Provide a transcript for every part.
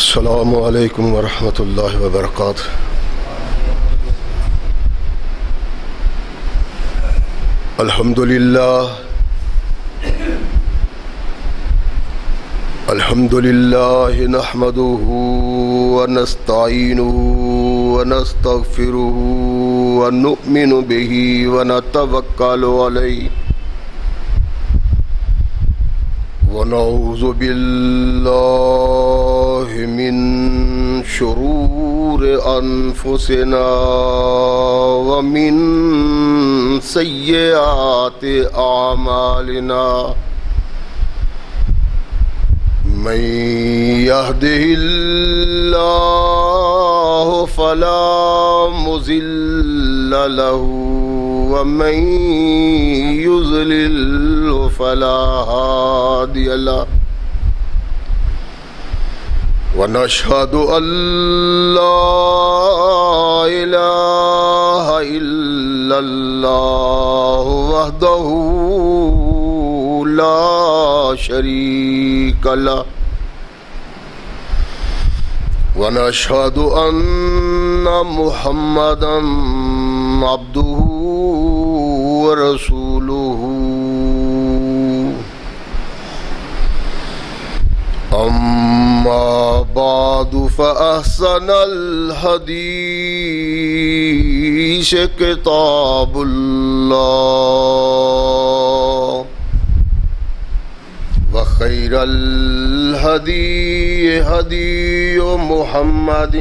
السلام علیکم ورحمۃ اللہ وبرکاتہ۔ الحمد للہ نحمده ونستعینه ونستغفره ونؤمن به ونتوکل علیہ ونعوذ باللہ من شرور انفسنا ومن سیئات اعمالنا من يهده الله فلا مضل له ومن يضلل فلا هادي له ونشهد أن لا إله إلا الله وحده لا شريك له ونشهد أن محمدا عبده ورسوله أما بعد فأحسن الحديث كتاب الله وخير الهدي هدي محمد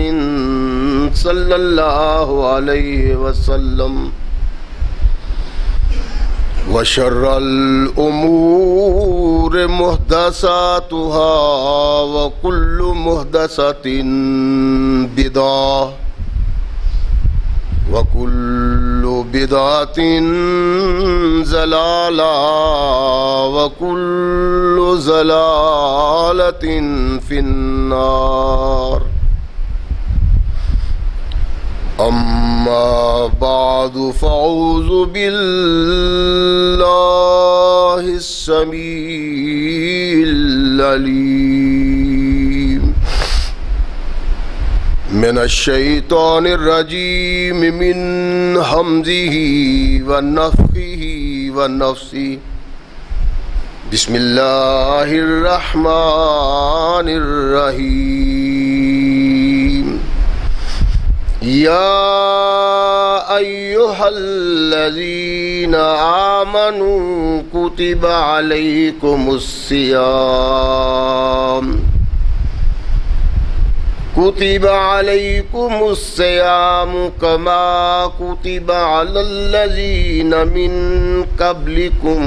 صلى الله عليه وسلم وشر الأمور محدثاتها وكل محدثة بدعة وكل بدعة ضلالة وكل ضلالة في النار أما بعد فأعوذ بالله السميع العليم من الشيطان الرجيم من همزه ونفخه ونفثه بسم الله الرحمن الرحيم يا أيها الذين آمنوا كتب عليكم الصيام كما كتب على الذين من قبلكم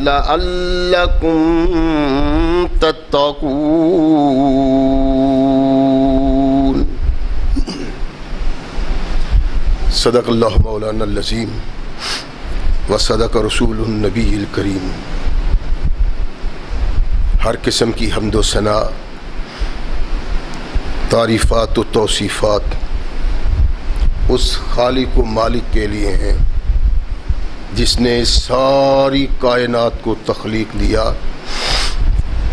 لعلكم تتقون۔ صدق اللہ مولانا العظیم وصدق رسول النبی الکریم۔ ہر قسم کی حمد و ثنا، تعریفات و توصیفات اس خالق و مالک کے لیے ہیں جس نے ساری کائنات کو تخلیق دیا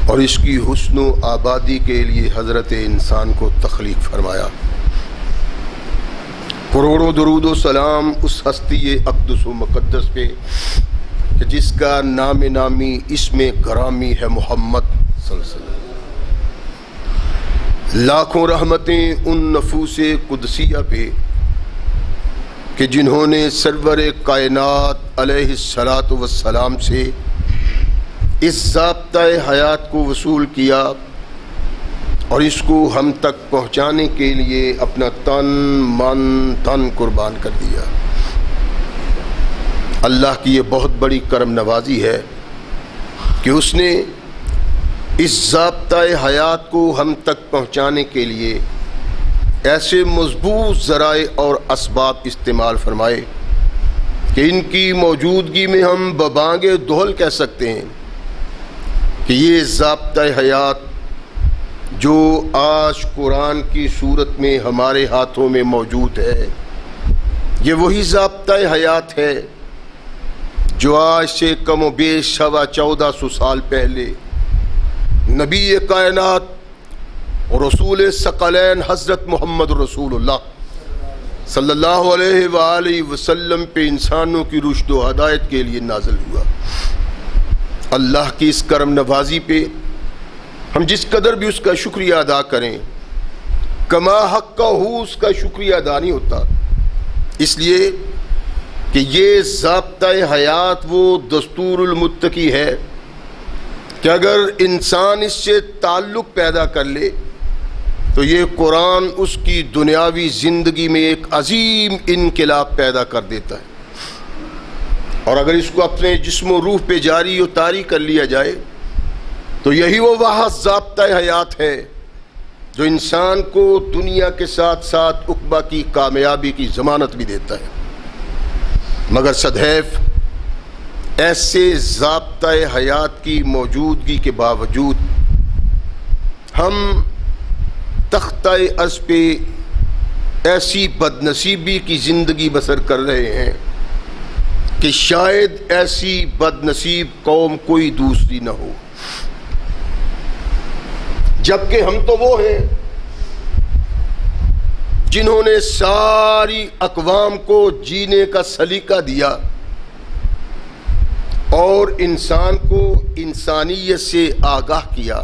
اور اس کی حسن و آبادی کے لیے حضرت انسان کو تخلیق فرمایا۔ کروڑوں درود و سلام اس ہستی اقدس و مقدس پہ کہ جس کا نام نامی اسم گرامی ہے محمد صلی اللہ علیہ وسلم۔ لاکھوں رحمتیں ان نفوس قدسیہ پہ کہ جنہوں نے سرور کائنات علیہ الصلاۃ والسلام سے اس ضابطۂ حیات کو وصول کیا اور اس کو ہم تک پہنچانے کے لیے اپنا تن من تن قربان کر دیا۔ اللہ کی یہ بہت بڑی کرم نوازی ہے کہ اس نے اس ضابطۂ حیات کو ہم تک پہنچانے کے لیے ایسے مضبوط ذرائع اور اسباب استعمال فرمائے کہ ان کی موجودگی میں ہم ببانگ دہل کہہ سکتے ہیں کہ یہ ضابطۂ حیات جو آج قرآن کی صورت میں ہمارے ہاتھوں میں موجود ہے، یہ وہی ضابطۂ حیات ہے جو آج سے کم و بیش 1400 سال پہلے نبی کائنات اور رسول ثقلین حضرت محمد رسول اللہ صلی اللہ علیہ وآلہ وسلم پہ انسانوں کی رشد و ہدایت کے لیے نازل ہوا۔ اللہ کی اس کرم نوازی پہ ہم جس قدر بھی اس کا شکریہ ادا کریں، کما حق کا ہو اس کا شکریہ ادا نہیں ہوتا، اس لیے کہ یہ ضابطۂ حیات وہ دستور المتقی ہے کہ اگر انسان اس سے تعلق پیدا کر لے تو یہ قرآن اس کی دنیاوی زندگی میں ایک عظیم انقلاب پیدا کر دیتا ہے، اور اگر اس کو اپنے جسم و روح پہ جاری و طاری کر لیا جائے تو یہی وہ واحد ضابطۂ حیات ہے جو انسان کو دنیا کے ساتھ ساتھ عقبہ کی کامیابی کی ضمانت بھی دیتا ہے۔ مگر سدحیف ایسے ضابطۂ حیات کی موجودگی کے باوجود ہم تختہ ارض پہ ایسی بدنصیبی کی زندگی بسر کر رہے ہیں کہ شاید ایسی بدنصیب قوم کوئی دوسری نہ ہو، جبکہ ہم تو وہ ہیں جنہوں نے ساری اقوام کو جینے کا سلیقہ دیا اور انسان کو انسانیت سے آگاہ کیا،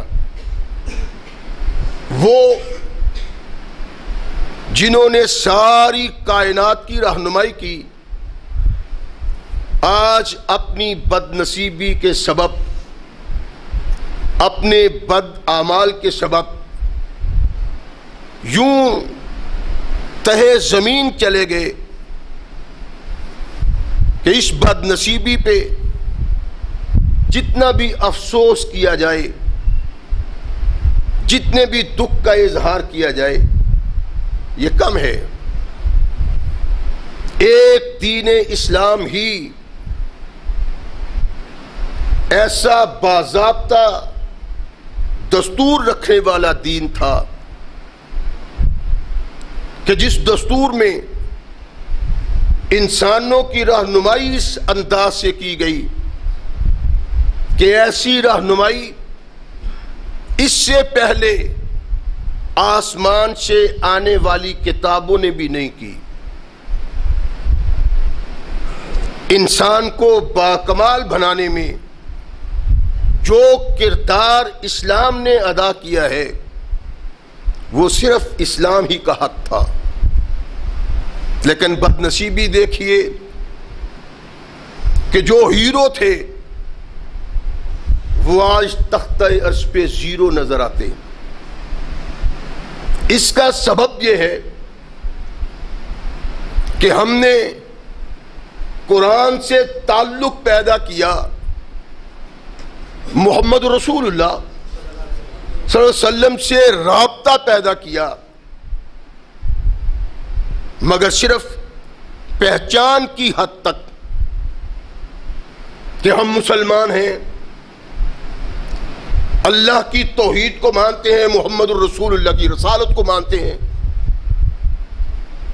وہ جنہوں نے ساری کائنات کی رہنمائی کی، آج اپنی بد نصیبی کے سبب، اپنے بد اعمال کے سبب یوں تہے زمین چلے گئے کہ اس بد نصیبی پہ جتنا بھی افسوس کیا جائے، جتنے بھی دکھ کا اظہار کیا جائے، یہ کم ہے۔ ایک دین اسلام ہی ایسا باضابطہ دستور رکھنے والا دین تھا کہ جس دستور میں انسانوں کی رہنمائی اس انداز سے کی گئی کہ ایسی رہنمائی اس سے پہلے آسمان سے آنے والی کتابوں نے بھی نہیں کی۔ انسان کو باکمال بنانے میں جو کردار اسلام نے ادا کیا ہے وہ صرف اسلام ہی کا حق تھا، لیکن بدنصیبی دیکھیے کہ جو ہیرو تھے وہ آج تختہ عرش پہ زیرو نظر آتے۔ اس کا سبب یہ ہے کہ ہم نے قرآن سے تعلق پیدا کیا، محمد رسول اللہ صلی اللہ علیہ وسلم سے رابطہ پیدا کیا، مگر صرف پہچان کی حد تک کہ ہم مسلمان ہیں، اللہ کی توحید کو مانتے ہیں، محمد الرسول اللہ کی رسالت کو مانتے ہیں،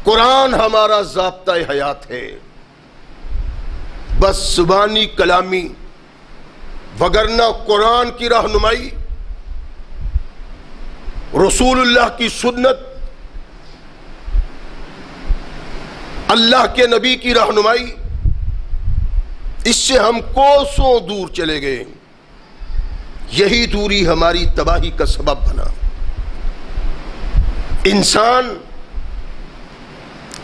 قرآن ہمارا ضابطۂ حیات ہے، بس زبانی کلامی، وگرنہ قرآن کی رہنمائی، رسول اللہ کی سنت، اللہ کے نبی کی رہنمائی، اس سے ہم کوسوں دور چلے گئے۔ یہی دوری ہماری تباہی کا سبب بنا۔ انسان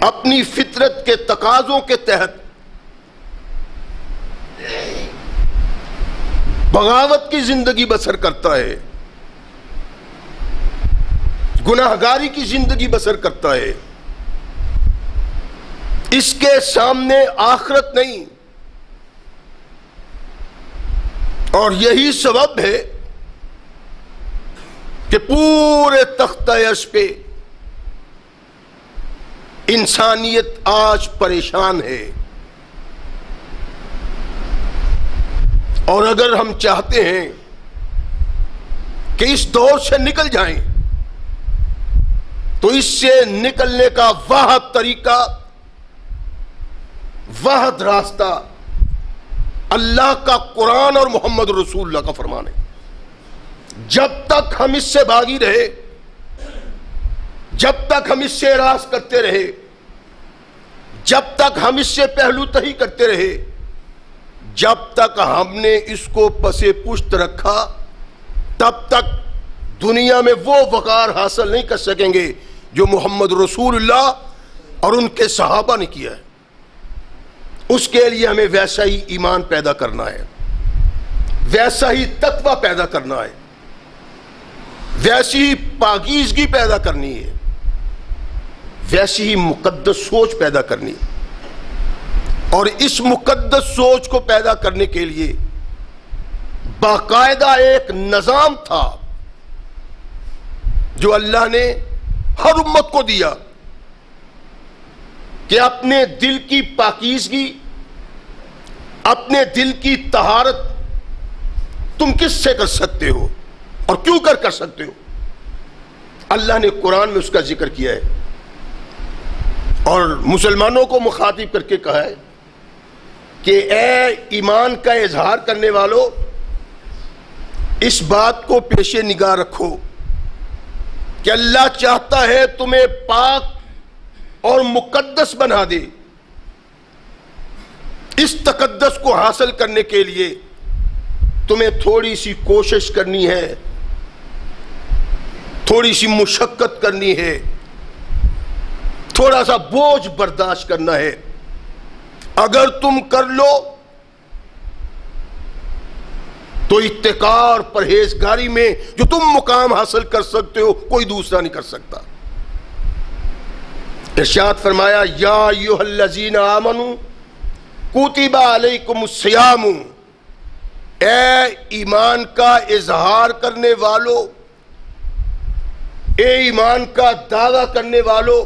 اپنی فطرت کے تقاضوں کے تحت بغاوت کی زندگی بسر کرتا ہے، گناہگاری کی زندگی بسر کرتا ہے، اس کے سامنے آخرت نہیں، اور یہی سبب ہے کہ پورے تختہ عرش پہ انسانیت آج پریشان ہے۔ اور اگر ہم چاہتے ہیں کہ اس دور سے نکل جائیں تو اس سے نکلنے کا واحد طریقہ، واحد راستہ اللہ کا قرآن اور محمد رسول اللہ کا فرمان ہے۔ جب تک ہم اس سے باغی رہے جب تک ہم اس سے اعراض کرتے رہے، جب تک ہم اس سے پہلو تہی کرتے رہے، جب تک ہم نے اس کو پس پشت رکھا، تب تک دنیا میں وہ وقار حاصل نہیں کر سکیں گے جو محمد رسول اللہ اور ان کے صحابہ نے کیا ہے۔ اس کے لیے ہمیں ویسا ہی ایمان پیدا کرنا ہے، ویسا ہی تقوی پیدا کرنا ہے، ویسی ہی پاکیزگی پیدا کرنی ہے، ویسی ہی مقدس سوچ پیدا کرنی ہے۔ اور اس مقدس سوچ کو پیدا کرنے کے لیے باقاعدہ ایک نظام تھا جو اللہ نے ہر امت کو دیا کہ اپنے دل کی پاکیزگی، اپنے دل کی طہارت تم کس سے کر سکتے ہو اور کیوں کر سکتے ہو؟ اللہ نے قرآن میں اس کا ذکر کیا ہے اور مسلمانوں کو مخاطب کر کے کہا ہے کہ اے ایمان کا اظہار کرنے والو، اس بات کو پیش نگاہ رکھو کہ اللہ چاہتا ہے تمہیں پاک اور مقدس بنا دے۔ اس تقدس کو حاصل کرنے کے لیے تمہیں تھوڑی سی کوشش کرنی ہے، تھوڑی سی مشقت کرنی ہے، تھوڑا سا بوجھ برداشت کرنا ہے۔ اگر تم کر لو تو اتقاء اور پرہیزگاری میں جو تم مقام حاصل کر سکتے ہو کوئی دوسرا نہیں کر سکتا۔ ارشاد فرمایا یا ایھا الذین آمنوا کتب علیکم الصیام، اے ایمان کا اظہار کرنے والو، اے ایمان کا دعویٰ کرنے والو،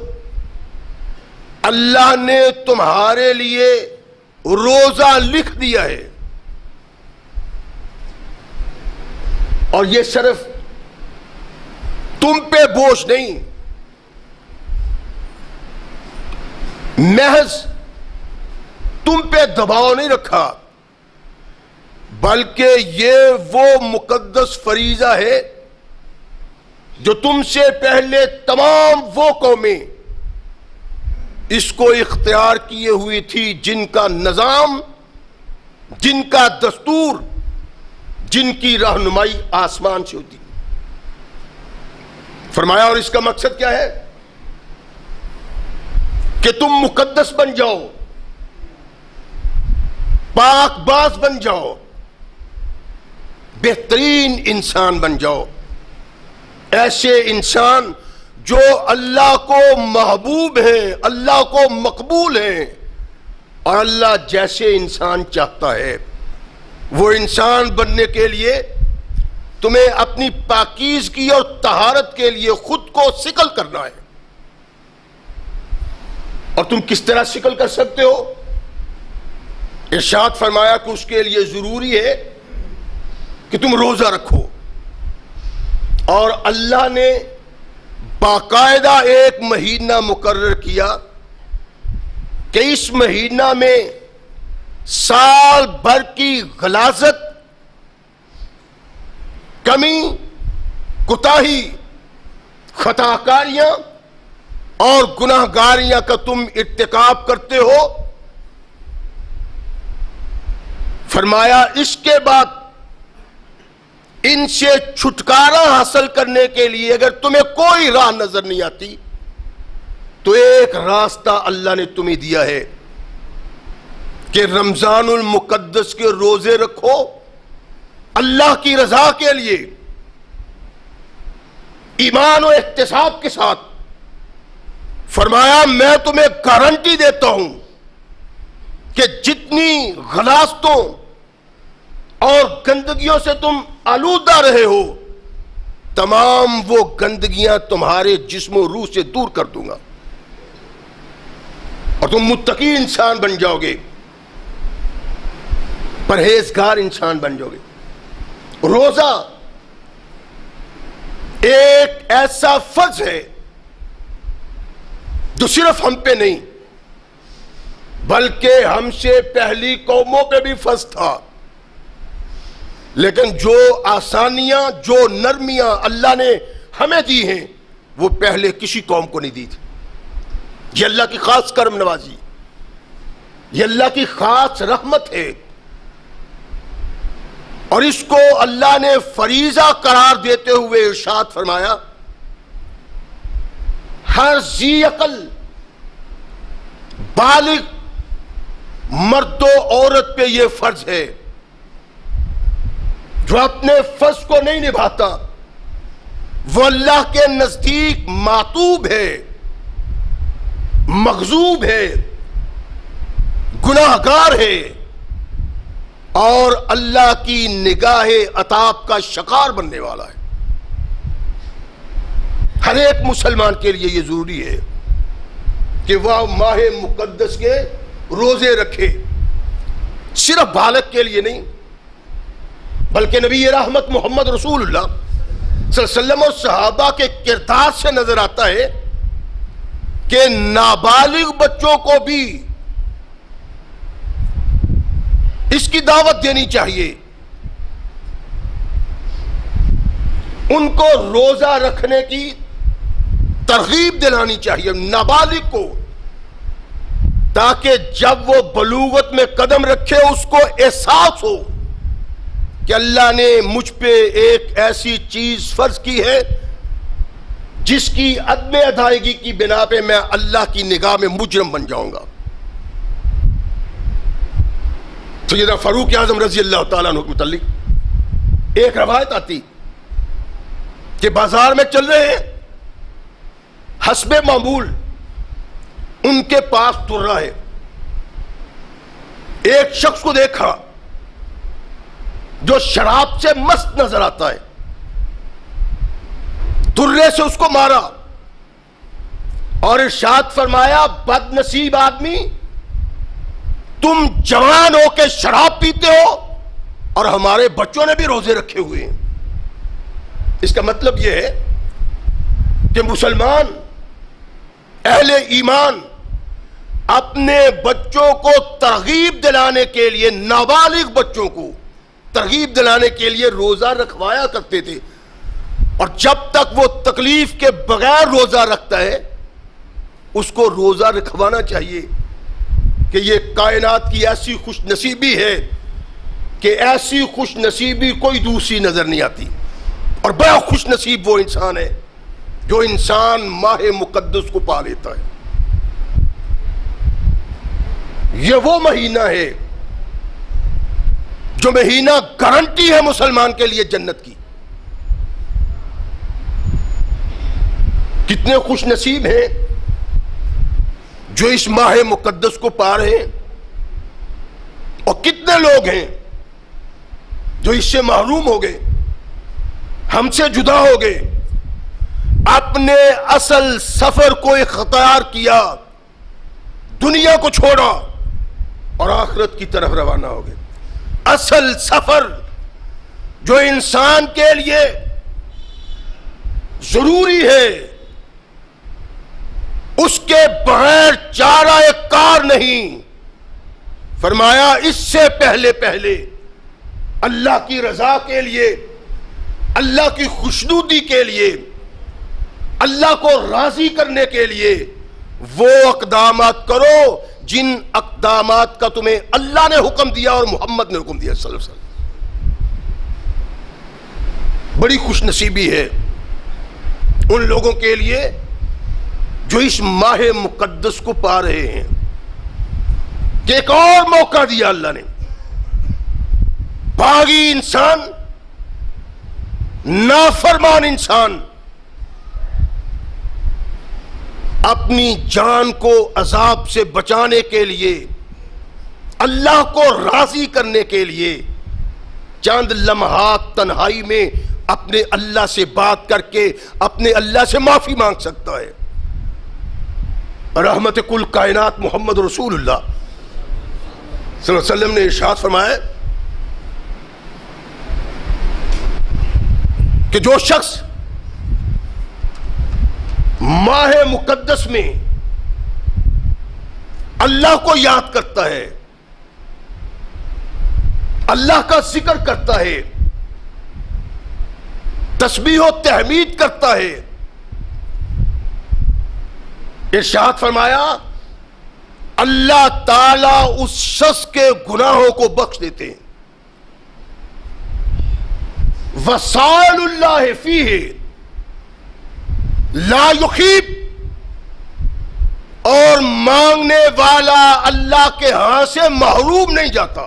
اللہ نے تمہارے لیے روزہ لکھ دیا ہے۔ اور یہ صرف تم پہ بوجھ نہیں، محض تم پہ دباؤ نہیں رکھا، بلکہ یہ وہ مقدس فریضہ ہے جو تم سے پہلے تمام وہ قومیں اس کو اختیار کیے ہوئی تھی، جن کا نظام، جن کا دستور، جن کی رہنمائی آسمان سے ہوتی۔ فرمایا اور اس کا مقصد کیا ہے کہ تم مقدس بن جاؤ، پاک باز بن جاؤ، بہترین انسان بن جاؤ، ایسے انسان جو اللہ کو محبوب ہیں، اللہ کو مقبول ہیں اور اللہ جیسے انسان چاہتا ہے۔ وہ انسان بننے کے لیے تمہیں اپنی پاکیزگی اور طہارت کے لیے خود کو سکل کرنا ہے۔ اور تم کس طرح سکل کر سکتے ہو؟ ارشاد فرمایا کہ اس کے لیے ضروری ہے کہ تم روزہ رکھو، اور اللہ نے باقاعدہ ایک مہینہ مقرر کیا کہ اس مہینہ میں سال بھر کی غلاظت، کمی، کوتاہی، خطاکاریاں اور گناہ گاریاں کا تم ارتکاب کرتے ہو۔ فرمایا اس کے بعد ان سے چھٹکارا حاصل کرنے کے لیے اگر تمہیں کوئی راہ نظر نہیں آتی تو ایک راستہ اللہ نے تمہیں دیا ہے کہ رمضان المقدس کے روزے رکھو اللہ کی رضا کے لیے، ایمان و احتساب کے ساتھ۔ فرمایا میں تمہیں گارنٹی دیتا ہوں کہ جتنی غلاظتوں اور گندگیوں سے تم آلودہ رہے ہو، تمام وہ گندگیاں تمہارے جسم و روح سے دور کر دوں گا اور تم متقی انسان بن جاؤ گے، پرہیزگار انسان بن جاؤ گے۔ روزہ ایک ایسا فرض ہے جو صرف ہم پہ نہیں بلکہ ہم سے پہلی قوموں پہ بھی فرض تھا، لیکن جو آسانیاں، جو نرمیاں اللہ نے ہمیں دی ہیں وہ پہلے کسی قوم کو نہیں دی تھی. یہ اللہ کی خاص کرم نوازی، یہ اللہ کی خاص رحمت ہے، اور اس کو اللہ نے فریضہ قرار دیتے ہوئے ارشاد فرمایا ہر ذی عقل بالغ مرد و عورت پہ یہ فرض ہے، جو اپنے فرض کو نہیں نبھاتا وہ اللہ کے نزدیک معتوب ہے، مغضوب ہے، گناہگار ہے، اور اللہ کی نگاہ عتاب کا شکار بننے والا ہے. ہر ایک مسلمان کے لیے یہ ضروری ہے کہ وہ ماہ مقدس کے روزے رکھے، صرف بالغ کے لیے نہیں بلکہ نبی رحمت محمد رسول اللہ صلی اللہ علیہ وسلم اور صحابہ کے کردار سے نظر آتا ہے کہ نابالغ بچوں کو بھی اس کی دعوت دینی چاہیے، ان کو روزہ رکھنے کی ترغیب دلانی چاہیے نابالغ کو، تاکہ جب وہ بلوغت میں قدم رکھے اس کو احساس ہو کہ اللہ نے مجھ پہ ایک ایسی چیز فرض کی ہے جس کی عدم ادائیگی کی بنا پہ میں اللہ کی نگاہ میں مجرم بن جاؤں گا. سیدنا فاروق اعظم رضی اللہ تعالیٰ عنہ کے متعلق ایک روایت آتی کہ بازار میں چل رہے ہیں، حسب معمول ان کے پاس تر رہا ہے، ایک شخص کو دیکھا جو شراب سے مست نظر آتا ہے، درے سے اس کو مارا اور ارشاد فرمایا بد نصیب آدمی، تم جوان ہو کے شراب پیتے ہو اور ہمارے بچوں نے بھی روزے رکھے ہوئے ہیں. اس کا مطلب یہ ہے کہ مسلمان اہل ایمان اپنے بچوں کو ترغیب دلانے کے لیے، نابالغ بچوں کو ترغیب دلانے کے لیے روزہ رکھوایا کرتے تھے، اور جب تک وہ تکلیف کے بغیر روزہ رکھتا ہے اس کو روزہ رکھوانا چاہیے کہ یہ کائنات کی ایسی خوش نصیبی ہے کہ ایسی خوش نصیبی کوئی دوسری نظر نہیں آتی. اور بڑا خوش نصیب وہ انسان ہے جو انسان ماہ مقدس کو پا لیتا ہے. یہ وہ مہینہ ہے جو مہینہ گارنٹی ہے مسلمان کے لیے جنت کی. کتنے خوش نصیب ہیں جو اس ماہ مقدس کو پا رہے ہیں، اور کتنے لوگ ہیں جو اس سے محروم ہو گئے، ہم سے جدا ہو گئے، اپنے اصل سفر کو اختیار کیا، دنیا کو چھوڑا اور آخرت کی طرف روانہ ہو گئے. اصل سفر جو انسان کے لیے ضروری ہے، اس کے بغیر چارہ کار نہیں. فرمایا اس سے پہلے اللہ کی رضا کے لیے، اللہ کی خوشنودی کے لیے، اللہ کو راضی کرنے کے لیے وہ اقدامات کرو جن اقدامات کا تمہیں اللہ نے حکم دیا اور محمد نے حکم دیا صلی اللہ علیہ وسلم. بڑی خوش نصیبی ہے ان لوگوں کے لیے جو اس ماہ مقدس کو پا رہے ہیں کہ ایک اور موقع دیا اللہ نے. باغی انسان، نافرمان انسان اپنی جان کو عذاب سے بچانے کے لیے، اللہ کو راضی کرنے کے لیے چند لمحات تنہائی میں اپنے اللہ سے بات کر کے اپنے اللہ سے معافی مانگ سکتا ہے. رحمت کل کائنات محمد رسول اللہ صلی اللہ علیہ وسلم نے ارشاد فرمایا کہ جو شخص ماہ مقدس میں اللہ کو یاد کرتا ہے، اللہ کا ذکر کرتا ہے، تسبیح و تحمید کرتا ہے، ارشاد فرمایا اللہ تعالیٰ اس شخص کے گناہوں کو بخش دیتے ہیں. وسائل اللہ فیہ لا یخیب، اور مانگنے والا اللہ کے ہاں سے محروم نہیں جاتا.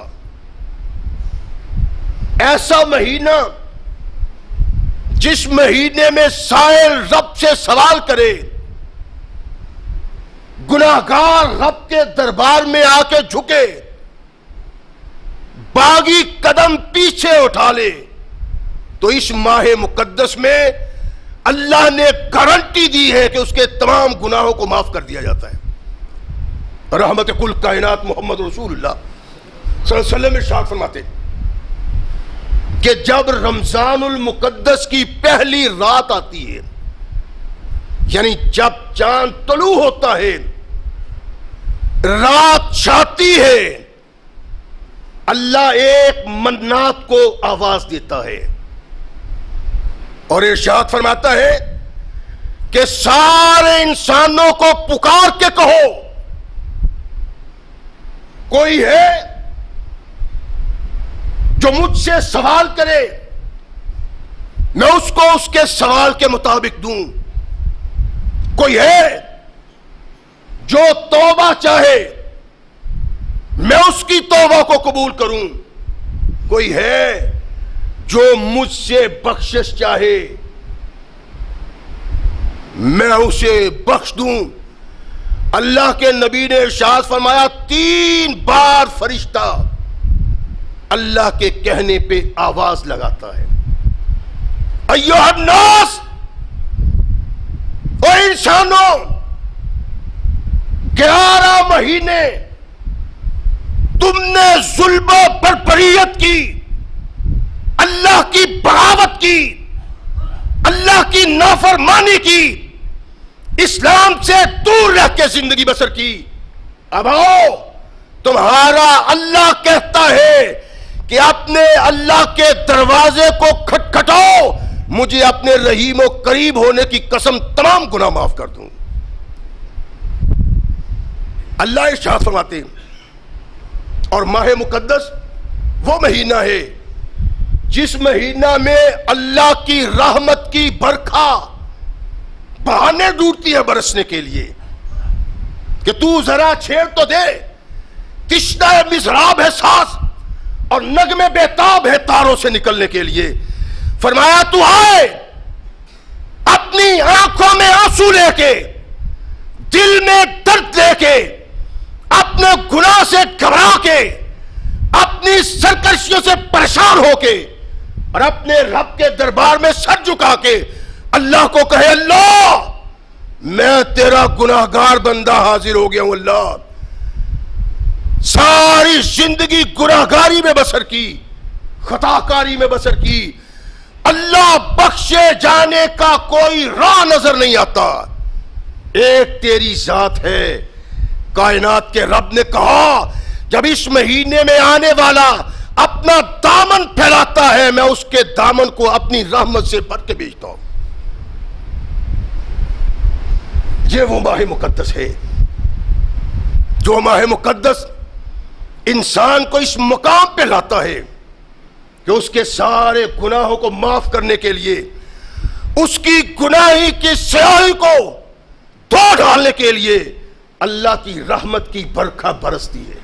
ایسا مہینہ جس مہینے میں سائل رب سے سوال کرے، گناہگار رب کے دربار میں آ کے جھکے، باغی قدم پیچھے اٹھا لے، تو اس ماہ مقدس میں اللہ نے گارنٹی دی ہے کہ اس کے تمام گناہوں کو معاف کر دیا جاتا ہے. رحمت کل کائنات محمد رسول اللہ صلی اللہ علیہ وسلم ارشاد فرماتے کہ جب رمضان المقدس کی پہلی رات آتی ہے، یعنی جب چاند طلوع ہوتا ہے، رات چھاتی ہے، اللہ ایک منات کو آواز دیتا ہے اور ارشاد فرماتا ہے کہ سارے انسانوں کو پکار کے کہو، کوئی ہے جو مجھ سے سوال کرے، میں اس کو اس کے سوال کے مطابق دوں. کوئی ہے جو توبہ چاہے، میں اس کی توبہ کو قبول کروں. کوئی ہے جو مجھ سے بخشش چاہے، میں اسے بخش دوں. اللہ کے نبی نے ارشاد فرمایا 3 بار فرشتہ اللہ کے کہنے پہ آواز لگاتا ہے، ایھا الناس، او انسانوں، 11 مہینے تم نے ظلم و بربریت کی، اللہ کی بغاوت کی، اللہ کی نافرمانی کی، اسلام سے دور رہ کے زندگی بسر کی. اب آؤ، تمہارا اللہ کہتا ہے کہ اپنے اللہ کے دروازے کو کھٹکھٹاؤ، مجھے اپنے رحیم و قریب ہونے کی قسم تمام گناہ معاف کر دوں. اللہ ارشاد فرماتے ہیں. اور ماہ مقدس وہ مہینہ ہے جس مہینہ میں اللہ کی رحمت کی برکھا بہانے ڈھونڈتی ہے برسنے کے لیے کہ تو ذرا چھیڑ تو دے. تشنہ مضراب ہے ساز اور نغمے بیتاب ہے تاروں سے نکلنے کے لیے. فرمایا تو آئے اپنی آنکھوں میں آنسو لے کے، دل میں درد لے کے، اپنے گناہ سے گھبرا کے، اپنی سرکشیوں سے پریشان ہو کے، اور اپنے رب کے دربار میں سر جھکا کے اللہ کو کہے، اللہ میں تیرا گناہگار بندہ حاضر ہو گیا ہوں. اللہ ساری زندگی گناہگاری میں بسر کی، خطاکاری میں بسر کی، اللہ بخشے جانے کا کوئی راہ نظر نہیں آتا. ایک تیری ذات ہے. کائنات کے رب نے کہا جب اس مہینے میں آنے والا اپنا دامن پھیلاتا ہے، میں اس کے دامن کو اپنی رحمت سے بھر کے بھیجتا ہوں. یہ وہ ماہ مقدس ہے جو ماہ مقدس انسان کو اس مقام پہ لاتا ہے کہ اس کے سارے گناہوں کو معاف کرنے کے لیے، اس کی گناہی کی سیاہی کو دھو ڈالنے کے لیے اللہ کی رحمت کی برکھا برستی ہے.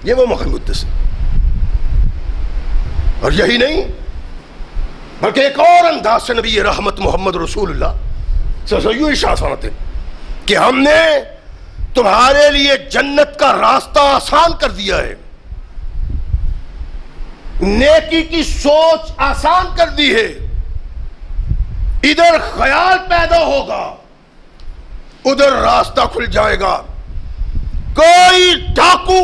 یہ وہ ماہ مقدس ہے. اور یہی نہیں بلکہ ایک اور انداز سے نبی رحمت محمد رسول اللہ صلی اللہ علیہ وسلم ارشاد فرماتے کہ ہم نے تمہارے لیے جنت کا راستہ آسان کر دیا ہے، نیکی کی سوچ آسان کر دی ہے. ادھر خیال پیدا ہوگا، ادھر راستہ کھل جائے گا. کوئی ڈاکو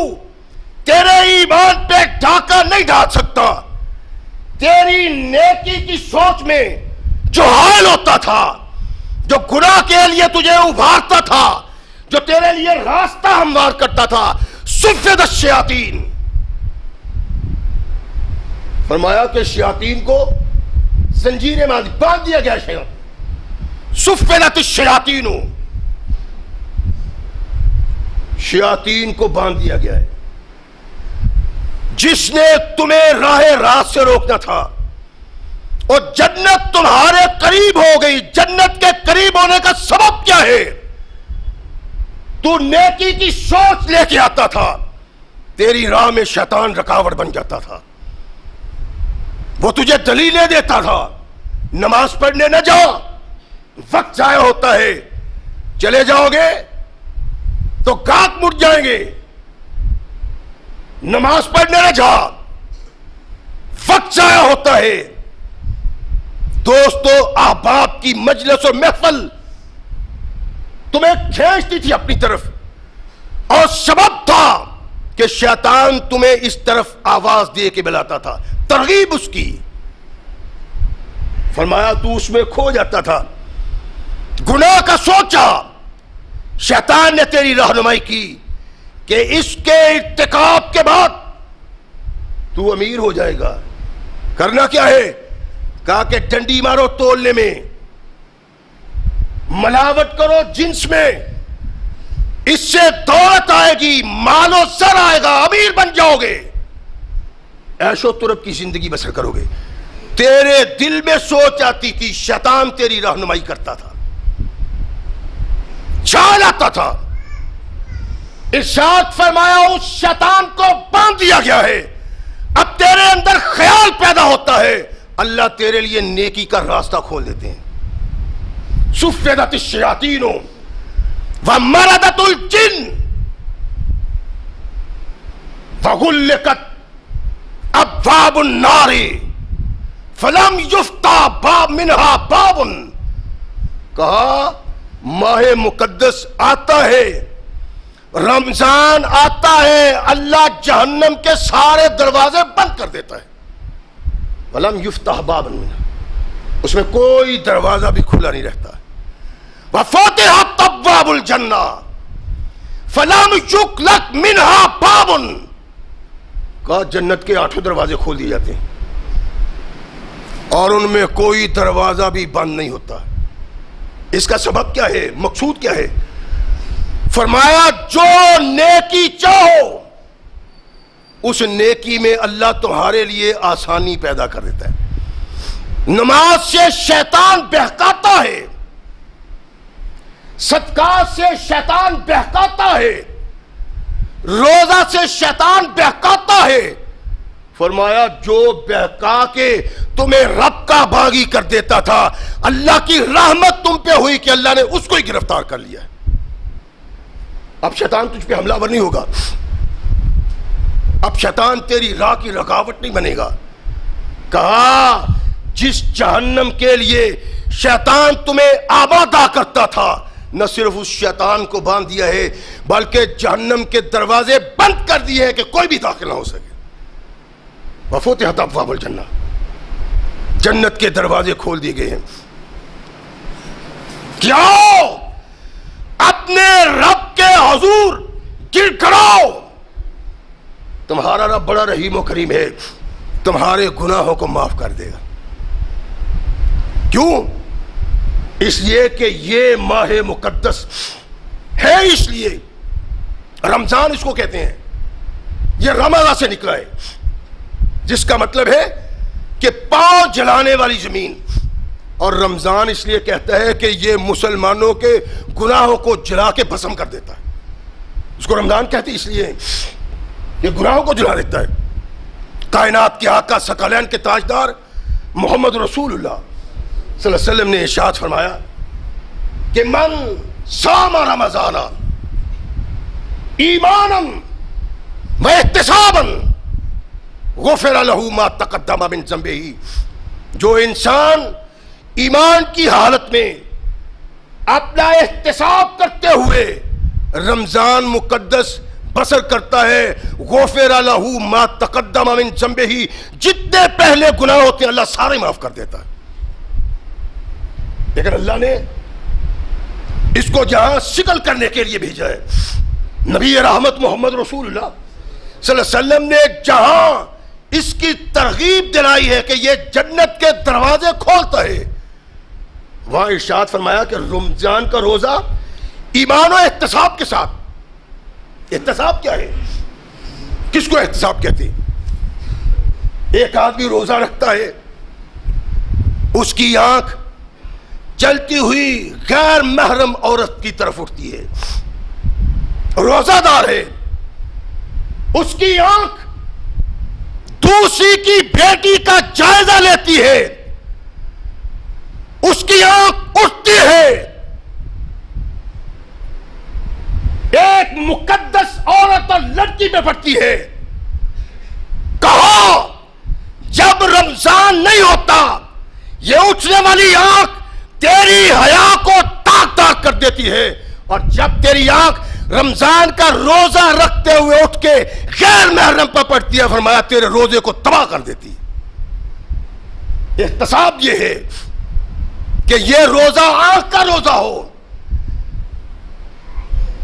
تیرے ایمان پہ ڈاکہ نہیں ڈال سکتا. تیری نیکی کی سوچ میں جو حائل ہوتا تھا، جو گناہ کے لیے تجھے ابھارتا تھا، جو تیرے لیے راستہ ہموار کرتا تھا، صفد الشیاطین. فرمایا کہ شیاطین کو زنجیریں باندھ دیا گیا. صفدت الشیاطین، شیاطین کو باندھ دیا گیا ہے. جس نے تمہیں راہ راست سے روکنا تھا اور جنت تمہارے قریب ہو گئی. جنت کے قریب ہونے کا سبب کیا ہے؟ تو نیکی کی سوچ لے کے آتا تھا, تیری راہ میں شیطان رکاوٹ بن جاتا تھا. وہ تجھے دلیلیں دیتا تھا, نماز پڑھنے نہ جاؤ, وقت ضائع ہوتا ہے, چلے جاؤ گے تو گاہک مڑ جائیں گے, نماز پڑھنے نہ جا, وقت ضائع ہوتا ہے. دوستو, احباب کی مجلس اور محفل تمہیں کھینچتی تھی اپنی طرف, اور سبب تھا کہ شیطان تمہیں اس طرف آواز دے کے بلاتا تھا, ترغیب اس کی. فرمایا تو اس میں کھو جاتا تھا, گناہ کا سوچا, شیطان نے تیری رہنمائی کی کہ اس کے ارتکاب کے بعد تو امیر ہو جائے گا. کرنا کیا ہے؟ کہا کہ ڈنڈی مارو تولنے میں, ملاوٹ کرو جنس میں, اس سے دولت آئے گی, مال و زر آئے گا, امیر بن جاؤ گے, عیش و طرب کی زندگی بسر کرو گے. تیرے دل میں سوچ آتی تھی, شیطان تیری رہنمائی کرتا تھا, چال آتا تھا. ارشاد فرمایا اس شیطان کو باندھ دیا گیا ہے. اب تیرے اندر خیال پیدا ہوتا ہے, اللہ تیرے لیے نیکی کا راستہ کھول دیتے ہیں. سفدت الشیاطین ومردت الجن وغلقت ابواب النار فلم یفتح باب منہا باب. کہا ماہ مقدس آتا ہے, رمضان آتا ہے, اللہ جہنم کے سارے دروازے بند کر دیتا ہے. فلم یفتح باب منہا, اس میں کوئی دروازہ بھی کھلا نہیں رہتا. وفتحت ابواب الجنہ فلم یغلق منہا باب. کہا جنت کے 8 دروازے کھول دیے جاتے ہیں اور ان میں کوئی دروازہ بھی بند نہیں ہوتا. اس کا سبب کیا ہے؟ مقصود کیا ہے؟ فرمایا جو نیکی چاہو اس نیکی میں اللہ تمہارے لیے آسانی پیدا کر دیتا ہے. نماز سے شیطان بہکاتا ہے, صدقات سے شیطان بہکاتا ہے, روزہ سے شیطان بہکاتا ہے. فرمایا جو بہکا کے تمہیں رب کا باغی کر دیتا تھا, اللہ کی رحمت تم پہ ہوئی کہ اللہ نے اس کو ہی گرفتار کر لیا. اب شیطان تجھ پہ حملہ ور نہیں ہوگا, اب شیطان تیری راہ کی رکاوٹ نہیں بنے گا. کہا جس جہنم کے لیے شیطان تمہیں آبادہ کرتا تھا, نہ صرف اس شیطان کو باندھ دیا ہے بلکہ جہنم کے دروازے بند کر دیے ہیں کہ کوئی بھی داخل نہ ہو سکے. وفتحت ابواب الجنہ, جنت کے دروازے کھول دیے گئے ہیں. کیا اپنے رب کے حضور گر کراؤ, تمہارا رب بڑا رحیم و کریم ہے, تمہارے گناہوں کو معاف کر دے گا. کیوں؟ اس لیے کہ یہ ماہ مقدس ہے, اس لیے رمضان اس کو کہتے ہیں. یہ رمضان سے نکلا ہے, جس کا مطلب ہے کہ پاؤں جلانے والی زمین. اور رمضان اس لیے کہتا ہے کہ یہ مسلمانوں کے گناہوں کو جلا کے بھسم کر دیتا ہے. اس کو رمضان کہتے ہیں اس لیے یہ گناہوں کو جلا دیتا ہے. کائنات کے آقا ثقلین کے تاجدار محمد رسول اللہ صلی اللہ علیہ وسلم نے ارشاد فرمایا کہ من صام رمضان ایمانا و احتسابا غفر له ما تقدم من ذنبہ. جو انسان ایمان کی حالت میں اپنا احتساب کرتے ہوئے رمضان مقدس بسر کرتا ہے, غفر له ما تقدم من ذنبہ, جتنے پہلے گناہ ہوتے ہیں اللہ سارے معاف کر دیتا ہے. لیکن اللہ نے اس کو جہاں شکل کرنے کے لیے بھیجا ہے. نبی رحمت محمد رسول اللہ صلی اللہ علیہ وسلم نے جہاں اس کی ترغیب دلائی ہے کہ یہ جنت کے دروازے کھولتا ہے, وہاں ارشاد فرمایا کہ رمضان کا روزہ ایمان و احتساب کے ساتھ احتساب کیا ہے؟ کس کو احتساب کہتے ہیں؟ ایک آدمی روزہ رکھتا ہے، اس کی آنکھ چلتی ہوئی غیر محرم عورت کی طرف اٹھتی ہے، روزہ دار ہے، اس کی آنکھ دوسری کی بیٹی کا جائزہ لیتی ہے، اس کی آنکھ اٹھتی ہے، ایک مقدس عورت اور لڑکی میں پڑتی ہے۔ کہا جب رمضان نہیں ہوتا یہ اٹھنے والی آنکھ تیری حیا کو تاک تاک کر دیتی ہے، اور جب تیری آنکھ رمضان کا روزہ رکھتے ہوئے اٹھ کے غیر محرم پر پڑتی ہے، فرمایا تیرے روزے کو تباہ کر دیتی ہے۔ احتساب یہ ہے کہ یہ روزہ آنکھ کا روزہ ہو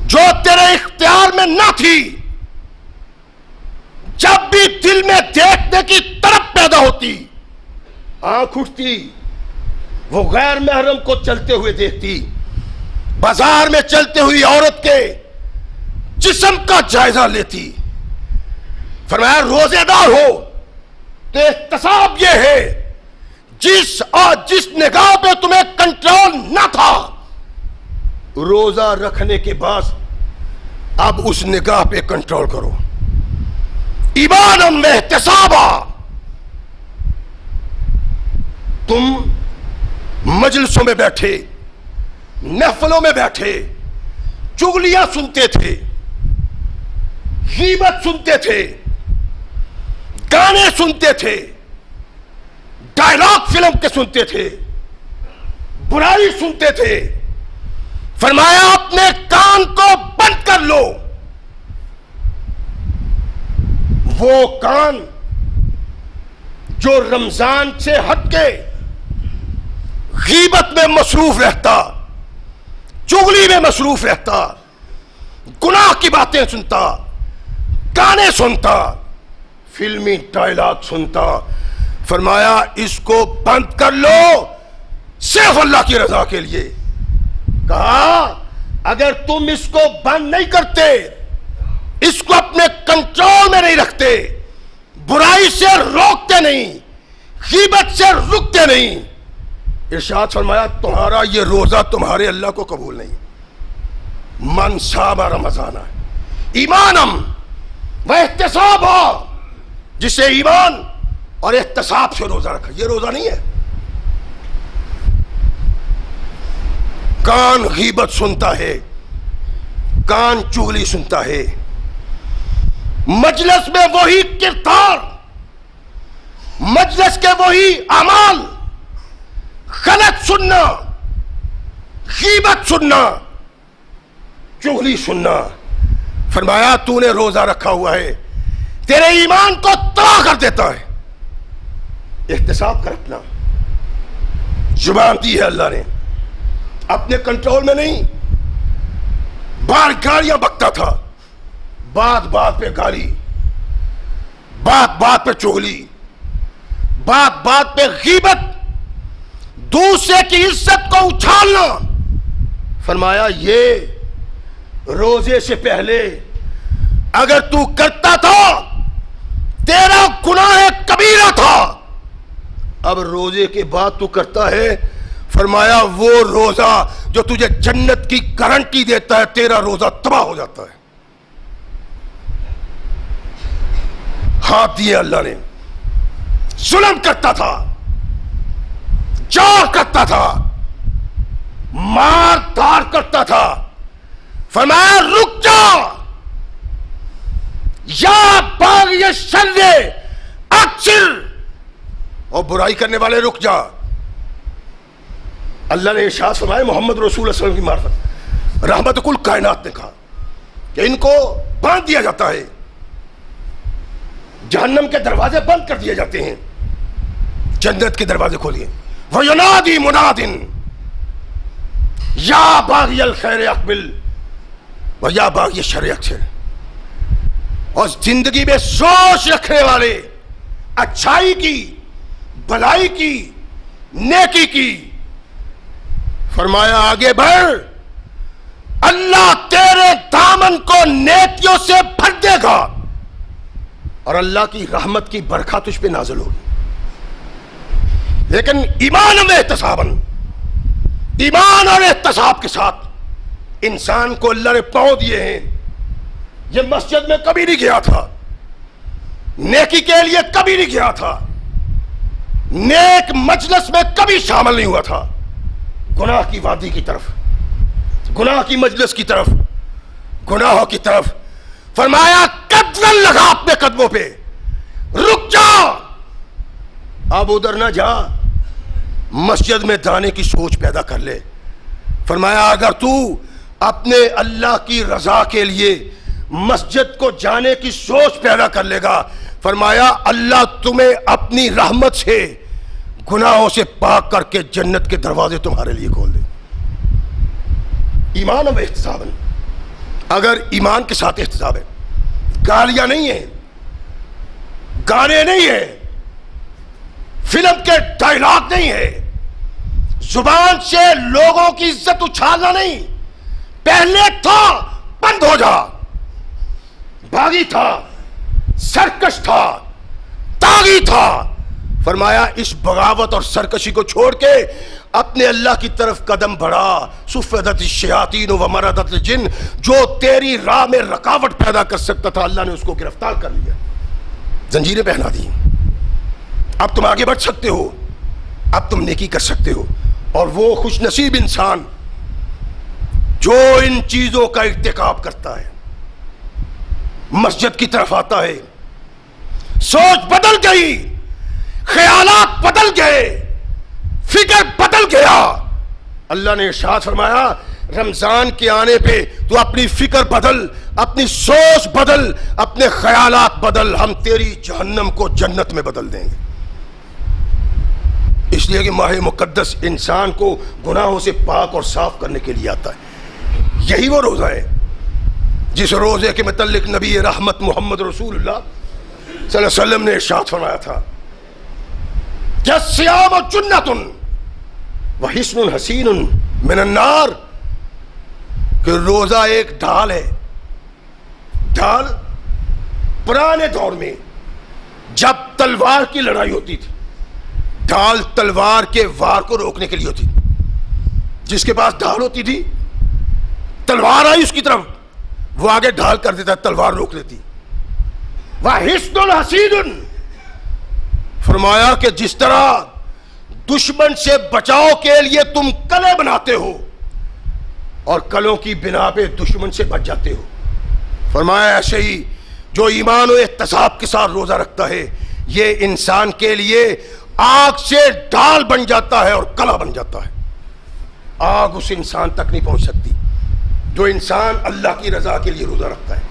جو تیرے اختیار میں نہ تھی، جب بھی دل میں دیکھنے کی طرف پیدا ہوتی آنکھ اٹھتی، وہ غیر محرم کو چلتے ہوئے دیکھتی، بازار میں چلتے ہوئی عورت کے جسم کا جائزہ لیتی۔ فرمایا روزے دار ہو تو احتساب یہ ہے جس نگاہ پہ تمہیں کنٹرول نہ تھا، روزہ رکھنے کے بعد اب اس نگاہ پہ کنٹرول کرو۔ ایمانا میں احتسابا، تم مجلسوں میں بیٹھے، محفلوں میں بیٹھے چغلیاں سنتے تھے، غیبت سنتے تھے، گانے سنتے تھے، ڈائلاگ فلم کے سنتے تھے، برائی سنتے تھے۔ فرمایا اپنے کان کو بند کر لو۔ وہ کان جو رمضان سے ہٹ کے غیبت میں مصروف رہتا، چغلی میں مصروف رہتا، گناہ کی باتیں سنتا، گانے سنتا، فلمی ڈائلاگ سنتا، فرمایا اس کو بند کر لو صرف اللہ کی رضا کے لیے۔ کہا اگر تم اس کو بند نہیں کرتے، اس کو اپنے کنٹرول میں نہیں رکھتے، برائی سے روکتے نہیں، غیبت سے رکتے نہیں، ارشاد فرمایا تمہارا یہ روزہ تمہارے اللہ کو قبول نہیں۔ من صام رمضان ایمانم و احتسابا، جسے ایمان اور احتساب سے روزہ رکھا، یہ روزہ نہیں ہے۔ کان غیبت سنتا ہے، کان چغلی سنتا ہے، مجلس میں وہی کردار، مجلس کے وہی اعمال، غلط سننا، غیبت سننا، چغلی سننا۔ فرمایا تو نے روزہ رکھا ہوا ہے، تیرے ایمان کو تباہ کر دیتا ہے۔ احتساب کر اپنا، زبان دی ہے اللہ نے، اپنے کنٹرول میں نہیں۔ باہر گالیاں بکتا تھا، بات بات پہ گالی، بات بات پہ چغلی، بات بات پہ غیبت، دوسرے کی عزت کو اچھالنا۔ فرمایا یہ روزے سے پہلے اگر تو کرتا تھا تیرا گناہ کبیرہ تھا، اب روزے کے بعد تو کرتا ہے، فرمایا وہ روزہ جو تجھے جنت کی گارنٹی دیتا ہے، تیرا روزہ تباہ ہو جاتا ہے۔ ہاتھ دیے اللہ نے، ظلم کرتا تھا، جور کرتا تھا، مار دار کرتا تھا، فرمایا رک جا یا باغی الشر اکثر، اور برائی کرنے والے رک جا۔ اللہ نے ارشاد فرمایا محمد رسول اللہ صلی اللہ علیہ وسلم کی معرفت، رحمت کل کائنات نے کہا کہ ان کو باندھ دیا جاتا ہے، جہنم کے دروازے بند کر دیے جاتے ہیں، جنت کے دروازے کھولیے۔ وَيُنَادِي مُنَادٍ یا باغی الخیر اقبل وَيَا باغی الشر اقصر۔ اور زندگی میں سوچ رکھنے والے، اچھائی کی، بھلائی کی، نیکی کی، فرمایا آگے بڑھ، اللہ تیرے دامن کو نیکیوں سے بھر دے گا اور اللہ کی رحمت کی برکھا تجھ پہ نازل ہوگی. لیکن ایمان و احتساباً، ایمان اور احتساب کے ساتھ انسان کو اللہ نے پاؤں دیے ہیں. یہ مسجد میں کبھی نہیں گیا تھا، نیکی کے لیے کبھی نہیں گیا تھا، نیک مجلس میں کبھی شامل نہیں ہوا تھا، گناہ کی وادی کی طرف، گناہ کی مجلس کی طرف، گناہوں کی طرف. فرمایا قدم لگا اپنے قدموں پہ، رک جا، اب ادھر نہ جا، مسجد میں جانے کی سوچ پیدا کر لے. فرمایا اگر تو اپنے اللہ کی رضا کے لیے مسجد کو جانے کی سوچ پیدا کر لے گا، فرمایا اللہ تمہیں اپنی رحمت سے گناہوں سے پاک کر کے جنت کے دروازے تمہارے لیے کھول دے. ایمان و احتساب. اگر ایمان کے ساتھ احتساب ہے، گالیاں نہیں ہیں، گانے نہیں ہیں، فلم کے ڈائلاگ نہیں ہے، زبان سے لوگوں کی عزت اچھالنا نہیں. پہلے تھا بند ہو جا، باغی تھا، سرکش تھا، تاغی تھا. فرمایا اس بغاوت اور سرکشی کو چھوڑ کے اپنے اللہ کی طرف قدم بڑھا. صفدت الشیاطین ومردت الجن، جو تیری راہ میں رکاوٹ پیدا کر سکتا تھا اللہ نے اس کو گرفتار کر لیا، زنجیریں پہنا دی. اب تم آگے بڑھ سکتے ہو، اب تم نیکی کر سکتے ہو. اور وہ خوش نصیب انسان جو ان چیزوں کا ارتکاب کرتا ہے، مسجد کی طرف آتا ہے، سوچ بدل گئی، خیالات بدل گئے، فکر بدل گیا. اللہ نے ارشاد فرمایا رمضان کے آنے پہ تو اپنی فکر بدل، اپنی سوچ بدل، اپنے خیالات بدل، ہم تیری جہنم کو جنت میں بدل دیں گے. اس لیے کہ ماہ مقدس انسان کو گناہوں سے پاک اور صاف کرنے کے لیے آتا ہے. یہی وہ روزہ ہے جس روزے کے متعلق نبی رحمت محمد رسول اللہ صلی اللہ علیہ وسلم نے ارشاد فرمایا تھا کہ الصیام جنۃ وحصن حصین من النار، کہ روزہ ایک ڈھال ہے. ڈھال پرانے دور میں جب تلوار کی لڑائی ہوتی تھی، ڈھال تلوار کے وار کو روکنے کے لیے ہوتی تھی. جس کے پاس ڈھال ہوتی تھی، تلوار آئی اس کی طرف، وہ آگے ڈھال کر دیتا، تلوار روک دیتی. وحصن حصین، فرمایا کہ جس طرح دشمن سے بچاؤ کے لیے تم کلے بناتے ہو اور کلوں کی بنا پہ دشمن سے بچ جاتے ہو، فرمایا ایسے ہی جو ایمان و احتساب کے ساتھ روزہ رکھتا ہے یہ انسان کے لیے آگ سے ڈھال بن جاتا ہے اور کلا بن جاتا ہے. آگ اس انسان تک نہیں پہنچ سکتی جو انسان اللہ کی رضا کے لیے روزہ رکھتا ہے